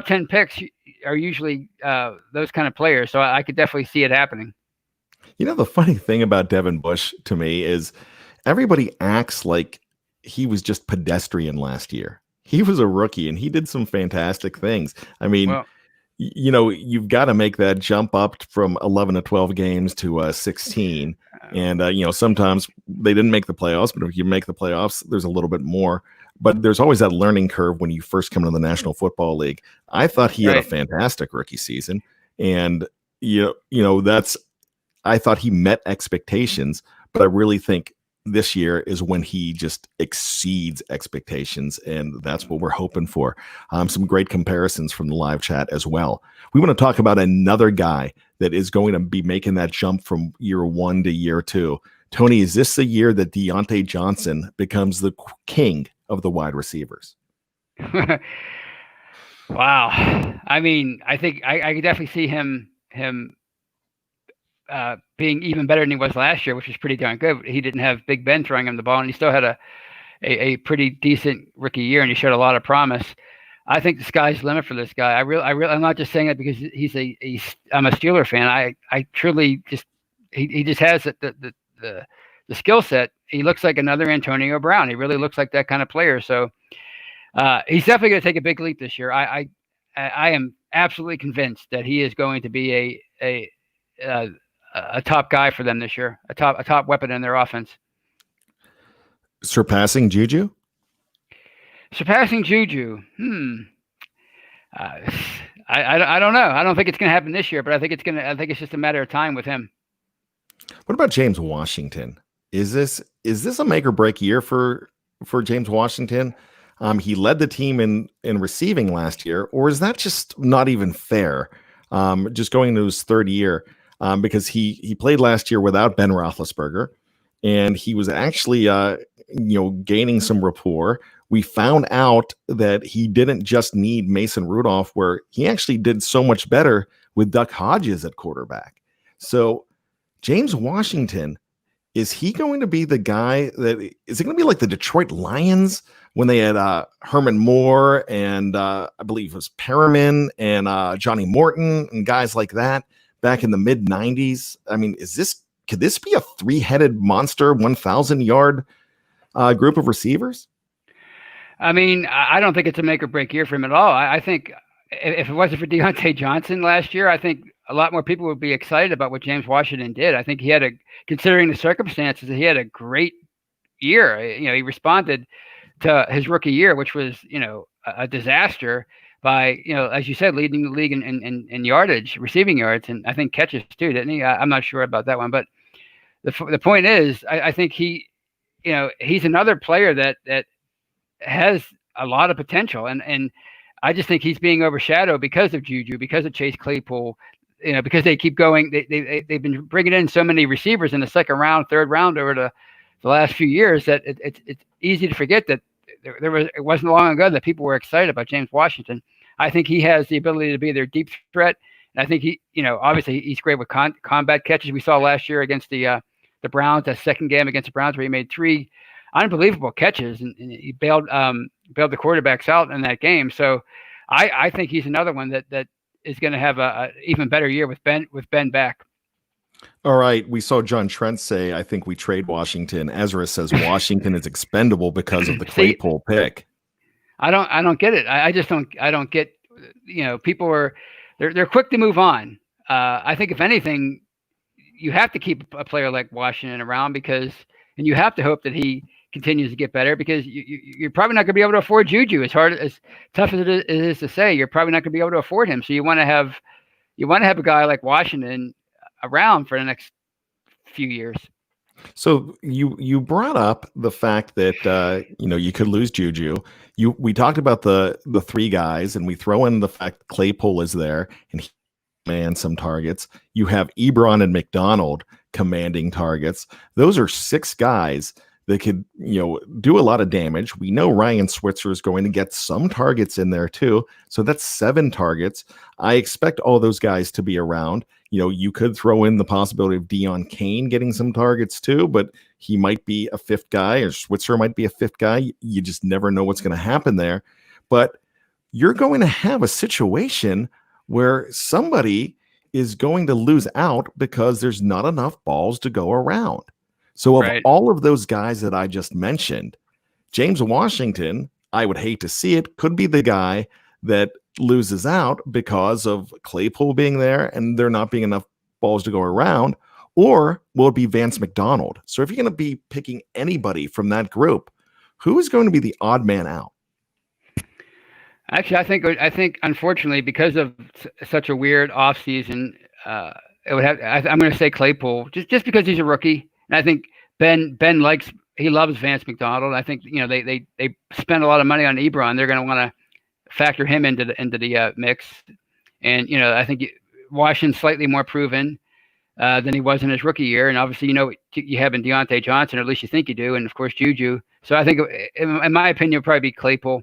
10 picks are usually those kind of players. So I could definitely see it happening. The funny thing about Devin Bush to me is everybody acts like he was just pedestrian last year. He was a rookie and he did some fantastic things. I mean, you've got to make that jump up from 11 to 12 games to 16. And, sometimes they didn't make the playoffs, but if you make the playoffs, there's a little bit more. But there's always that learning curve when you first come into the National Football League. I thought he had a fantastic rookie season. And, I thought he met expectations, but I really think this year is when he just exceeds expectations, and that's what we're hoping for. Some great comparisons from the live chat as well. We want to talk about another guy that is going to be making that jump from year 1 to year 2. Tony, is this the year that Deontay Johnson becomes the king of the wide receivers? Wow. I mean, I think I could definitely see him being even better than he was last year, which was pretty darn good. He didn't have Big Ben throwing him the ball, and he still had a pretty decent rookie year, and he showed a lot of promise. I think the sky's the limit for this guy. I'm not just saying that because I'm a Steeler fan. I truly he just has the skill set. He looks like another Antonio Brown. He really looks like that kind of player. So he's definitely going to take a big leap this year. I am absolutely convinced that he is going to be a top guy for them this year, a top weapon in their offense. Surpassing Juju? Surpassing Juju. I don't know. I don't think it's going to happen this year, but I think it's just a matter of time with him. What about James Washington? Is this a make or break year for James Washington? He led the team in receiving last year, or is that just not even fair? Just going into his third year, because he played last year without Ben Roethlisberger, and he was actually gaining some rapport. We found out that he didn't just need Mason Rudolph, where he actually did so much better with Duck Hodges at quarterback. So James Washington, is he going to be the guy that is it going to be like the Detroit Lions when they had Herman Moore and I believe it was Perriman and Johnny Morton and guys like that back in the mid 90s? I mean, could this be a three-headed monster 1,000-yard group of receivers? I mean, I don't think it's a make or break year for him at all. I think if it wasn't for Deontay Johnson last year, I think a lot more people would be excited about what James Washington did. I think considering the circumstances, he had a great year. He responded to his rookie year, which was, a disaster by, as you said, leading the league in yardage, receiving yards, and I think catches too, didn't he? I'm not sure about that one, but the point is, I think he's another player that has a lot of potential, and I just think he's being overshadowed because of Juju, because of Chase Claypool, because they keep going. They've been bringing in so many receivers in the second round, third round over the last few years that it's easy to forget that it wasn't long ago that people were excited about James Washington. I think he has the ability to be their deep threat, and I think obviously he's great with combat catches. We saw last year against the Browns, that second game against the Browns, where he made 3 unbelievable catches and he bailed the quarterbacks out in that game. So I think he's another one that is going to have a even better year with Ben back. All right. We saw John Trent say, I think we trade Washington. Ezra says Washington is expendable because of the Claypool pick. I don't get it. I don't get, people they're quick to move on. I think if anything, you have to keep a player like Washington around and you have to hope that he continues to get better, because you're probably not going to be able to afford Juju. As tough as it is to say, you're probably not going to be able to afford him. So you want to have a guy like Washington around for the next few years. So you brought up the fact that you could lose Juju. We talked about the 3 guys, and we throw in the fact Claypool is there and he commands some targets. You have Ebron and McDonald commanding targets. Those are 6 guys that could, do a lot of damage. We know Ryan Switzer is going to get some targets in there too. So that's 7 targets. I expect all those guys to be around. You could throw in the possibility of Deion Kane getting some targets too, but he might be a 5th guy, or Switzer might be a 5th guy. You just never know what's going to happen there. But you're going to have a situation where somebody is going to lose out because there's not enough balls to go around. So of all of those guys that I just mentioned, James Washington, I would hate to see it, could be the guy that loses out because of Claypool being there and there not being enough balls to go around, or will it be Vance McDonald? So if you're going to be picking anybody from that group, who is going to be the odd man out? Actually, I think unfortunately, because of such a weird offseason, it would have. I'm going to say Claypool, just because he's a rookie. And I think Ben loves Vance McDonald. I think they spend a lot of money on Ebron. They're going to want to factor him into the mix. And I think Washington's slightly more proven than he was in his rookie year. And obviously, you have in Deontay Johnson, or at least you think you do, and of course Juju. So I think, in my opinion, it'll probably be Claypool.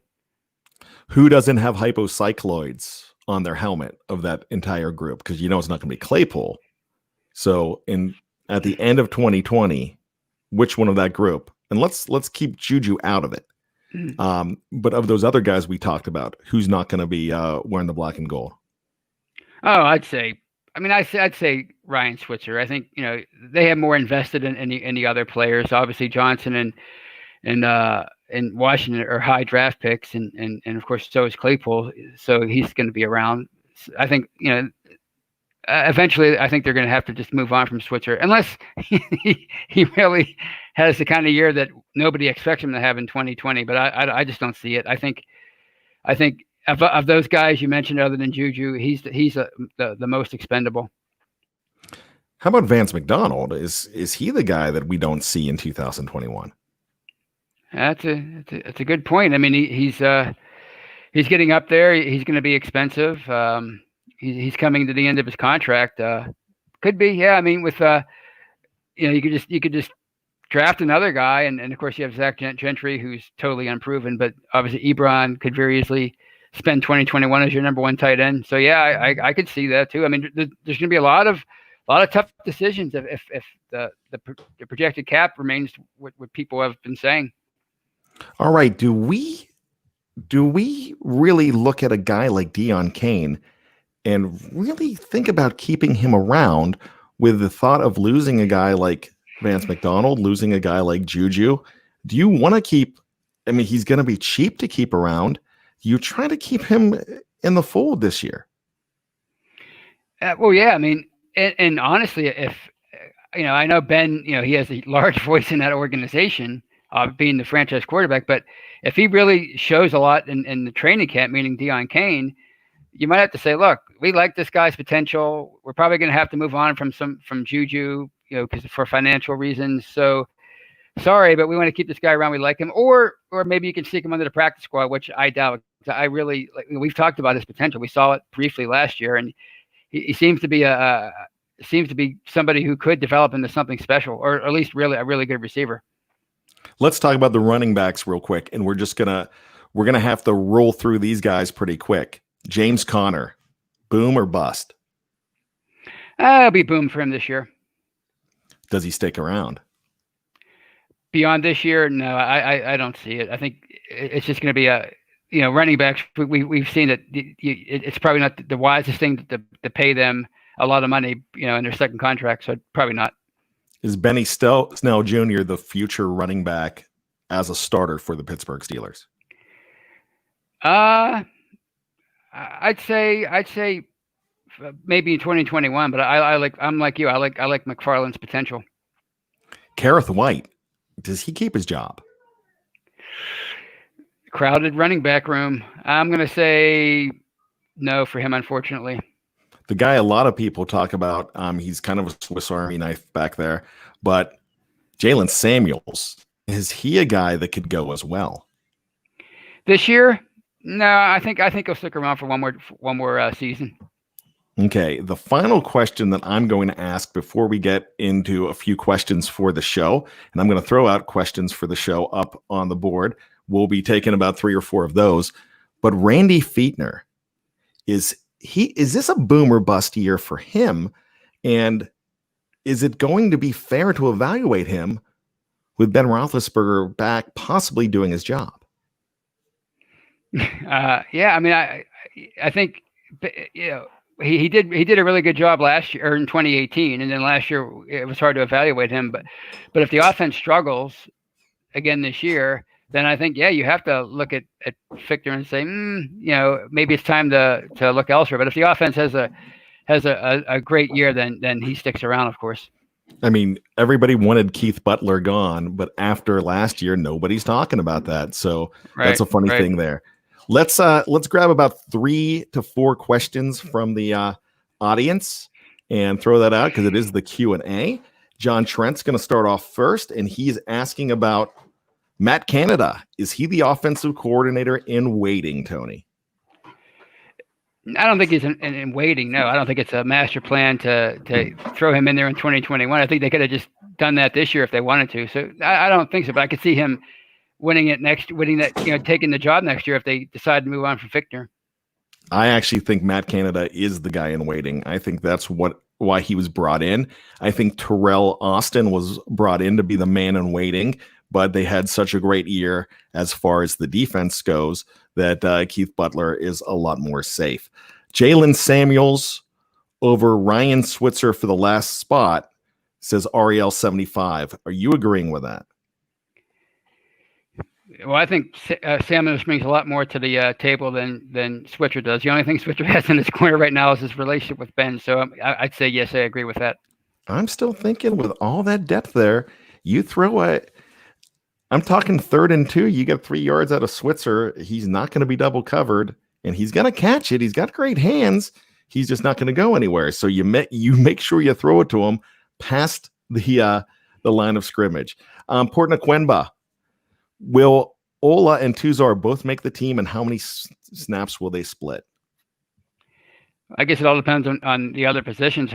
Who doesn't have hypocycloids on their helmet of that entire group? Because it's not going to be Claypool. So at the end of 2020, which one of that group? And let's keep Juju out of it. But of those other guys we talked about, who's not going to be wearing the black and gold? Oh, I'd say Ryan Switzer. I think they have more invested in the other players. Obviously, Johnson and Washington are high draft picks, and of course so is Claypool. So he's going to be around. I think eventually, I think they're going to have to just move on from Switzer, unless he really has the kind of year that nobody expects him to have in 2020. But I just don't see it. I think of those guys you mentioned, other than Juju, he's the most expendable. How about Vance McDonald? Is he the guy that we don't see in 2021? That's a good point. I mean, he's getting up there. He's going to be expensive. He's coming to the end of his contract. Could be, yeah. I mean, with you could just draft another guy, and of course you have Zach Gentry, who's totally unproven, but obviously Ebron could very easily spend 2021 as your number one tight end. So yeah, I could see that too. I mean, there's going to be a lot of tough decisions if the projected cap remains what people have been saying. All right, do we really look at a guy like Deon Cain and really think about keeping him around with the thought of losing a guy like Vance McDonald, losing a guy like Juju? Do you want to keep, I mean, he's going to be cheap to keep around. You try to keep him in the fold this year. Well, yeah, I mean, and honestly, if, I know Ben, he has a large voice in that organization, being the franchise quarterback, but if he really shows a lot in the training camp, meaning Deon Cain, you might have to say, look, we like this guy's potential. We're probably going to have to move on from Juju, because for financial reasons. So sorry, but we want to keep this guy around. We like him, or maybe you can sneak him under the practice squad, which I doubt. I really like. We've talked about his potential. We saw it briefly last year, and he seems to be somebody who could develop into something special, or at least really a really good receiver. Let's talk about the running backs real quick, and we're gonna have to roll through these guys pretty quick. James Conner, boom or bust? It'll be boom for him this year. Does he stick around? Beyond this year, no, I don't see it. I think it's just going to be running backs. We've seen that it's probably not the wisest thing to pay them a lot of money, in their second contract. So probably not. Is Benny Snell Jr. the future running back as a starter for the Pittsburgh Steelers? I'd say maybe in 2021, but I'm like you. I like McFarland's potential. Kareth White, does he keep his job? Crowded running back room. I'm going to say no for him, unfortunately. The guy a lot of people talk about, he's kind of a Swiss Army knife back there, but Jalen Samuels, is he a guy that could go as well? This year? No, I think he'll stick around for one more season. Okay, the final question that I'm going to ask before we get into a few questions for the show, and I'm going to throw out questions for the show up on the board. We'll be taking about 3 or 4 of those. But Randy Fichtner, is this a boom or bust year for him? And is it going to be fair to evaluate him with Ben Roethlisberger back, possibly doing his job? Yeah, I mean, I think he did a really good job last year, or in 2018, and then last year it was hard to evaluate him. But if the offense struggles again this year, then I think you have to look at Fichtner and say, maybe it's time to look elsewhere. But if the offense has a great year, then he sticks around, of course. I mean, everybody wanted Keith Butler gone, but after last year, nobody's talking about that. So that's a funny thing there. Let's grab about 3 to 4 questions from the audience and throw that out because it is the Q&A. John Trent's going to start off first, and he's asking about Matt Canada. Is he the offensive coordinator in waiting, Tony? I don't think he's in waiting. No, I don't think it's a master plan to throw him in there in 2021. I think they could have just done that this year if they wanted to. So I don't think so. But I could see him winning that, taking the job next year if they decide to move on from Fichtner. I actually think Matt Canada is the guy in waiting. I think that's why he was brought in. I think Terrell Austin was brought in to be the man in waiting, but they had such a great year as far as the defense goes that Keith Butler is a lot more safe. Jalen Samuels over Ryan Switzer for the last spot, says Ariel 75. Are you agreeing with that? Well, I think Samuels brings a lot more to the table than Switzer does. The only thing Switzer has in his corner right now is his relationship with Ben. So I'd say yes, I agree with that. I'm still thinking with all that depth there, you throw I'm talking 3rd and 2. You get 3 yards out of Switzer. He's not going to be double covered, and he's going to catch it. He's got great hands. he's just not going to go anywhere. So you make sure you throw it to him past the line of scrimmage. Portna Quenba, will Ola and Tuzar both make the team, and how many snaps will they split? I guess it all depends on the other positions,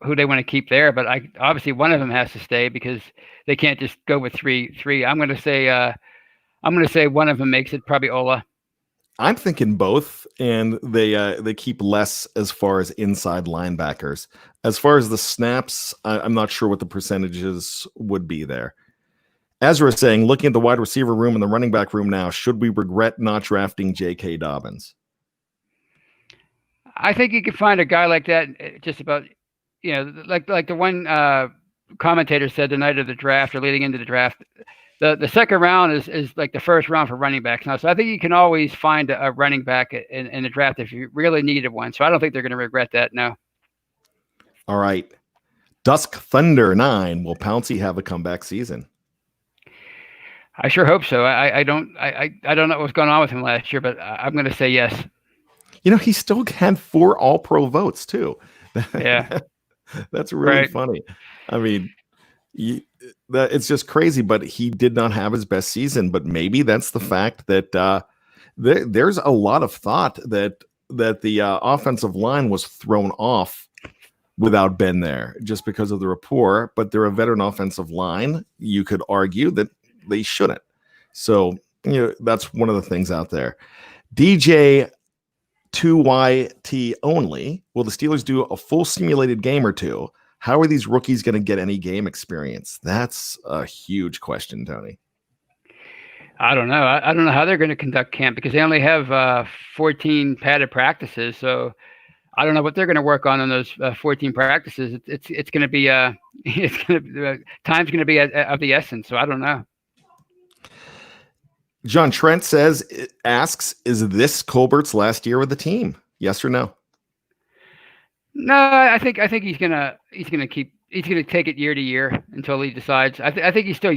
who they want to keep there. But obviously one of them has to stay because they can't just go with three. I'm going to say one of them makes it, probably Ola. I'm thinking both, and they keep less as far as inside linebackers. As far as the snaps, I'm not sure what the percentages would be there. Ezra is saying, looking at the wide receiver room and the running back room now, should we regret not drafting J.K. Dobbins? I think you could find a guy like that just about, like the one commentator said the night of the draft or leading into the draft, the second round is like the first round for running backs now. So I think you can always find a running back in the draft if you really needed one. So I don't think they're going to regret that. No. All right. Dusk Thunder 9. Will Pouncey have a comeback season? I sure hope so. I don't know what's going on with him last year, but I'm going to say yes. He still had 4 All-Pro votes too. Yeah. That's really funny. I mean, it's just crazy, but he did not have his best season. But maybe that's the fact that there's a lot of thought that the offensive line was thrown off without Ben there just because of the rapport. But they're a veteran offensive line. You could argue that they shouldn't. So that's one of the things out there. DJ 2YT only. Will the Steelers do a full simulated game or two? How are these rookies going to get any game experience? That's a huge question, Tony. I don't know. I don't know how they're going to conduct camp because they only have 14 padded practices. So I don't know what they're going to work on those 14 practices. It's going to be time's going to be of the essence. So I don't know. John Trent asks, is this Colbert's last year with the team? Yes or no? No, I think he's gonna take it year to year until he decides. I think he's still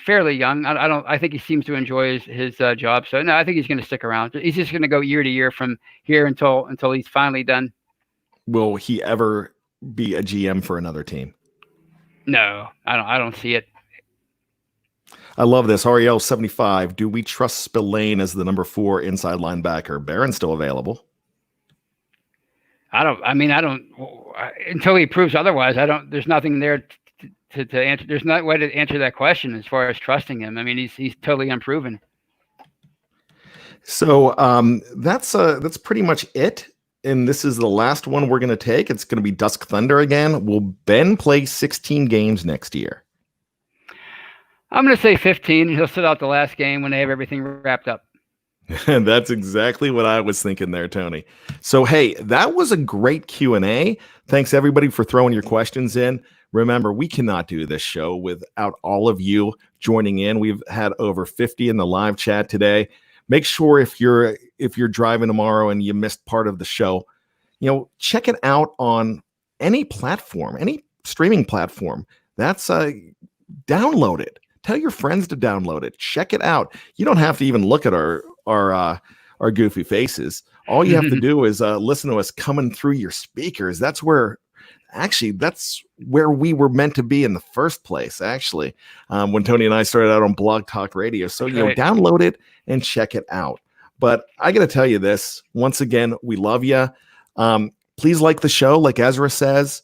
fairly young. I think he seems to enjoy his job. So no, I think he's gonna stick around. He's just gonna go year to year from here until he's finally done. Will he ever be a GM for another team? No, I don't see it. I love this. Ariel 75. Do we trust Spillane as the number 4 inside linebacker? Barron's still available. I don't until he proves otherwise. There's nothing there to answer. There's no way to answer that question as far as trusting him. I mean, he's totally unproven. So that's pretty much it. And this is the last one we're going to take. It's going to be Dusk Thunder again. Will Ben play 16 games next year? I'm going to say 15. He'll sit out the last game when they have everything wrapped up. And that's exactly what I was thinking there, Tony. So, hey, that was a great Q&A. Thanks, everybody, for throwing your questions in. Remember, we cannot do this show without all of you joining in. We've had over 50 in the live chat today. Make sure if you're driving tomorrow and you missed part of the show, check it out on any platform, any streaming platform. That's download it. Tell your friends to download it. Check it out. You don't have to even look at our goofy faces. All you have to do is listen to us coming through your speakers. That's where we were meant to be in the first place, actually, when Tony and I started out on Blog Talk Radio. So, download it and check it out. But I got to tell you this, once again, we love you. Please like the show. Like Ezra says,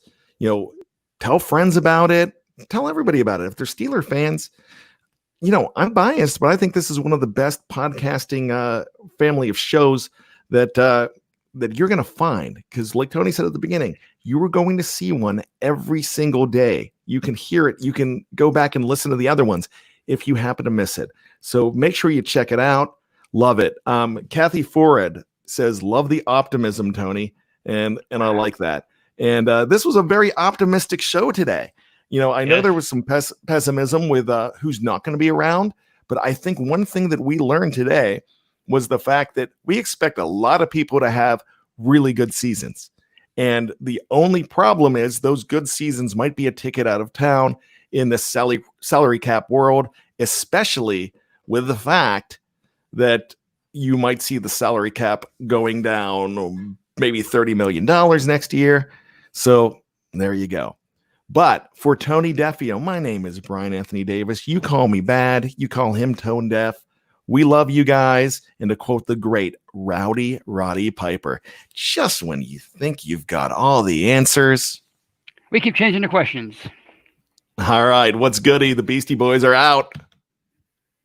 tell friends about it. Tell everybody about it. If they're Steeler fans, I'm biased, but I think this is one of the best podcasting family of shows that you're going to find. Because like Tony said at the beginning, you are going to see one every single day. You can hear it. You can go back and listen to the other ones if you happen to miss it. So make sure you check it out. Love it. Kathy Forred says, love the optimism, Tony. And I like that. And this was a very optimistic show today. I know there was some pessimism with who's not going to be around, but I think one thing that we learned today was the fact that we expect a lot of people to have really good seasons. And the only problem is those good seasons might be a ticket out of town in the salary cap world, especially with the fact that you might see the salary cap going down maybe $30 million next year. So there you go. But for Tony Defeo, my name is Bryan Anthony Davis. You call me bad. You call him tone deaf. We love you guys. And to quote the great Rowdy Roddy Piper, just when you think you've got all the answers, we keep changing the questions. All right. What's goody? The Beastie Boys are out.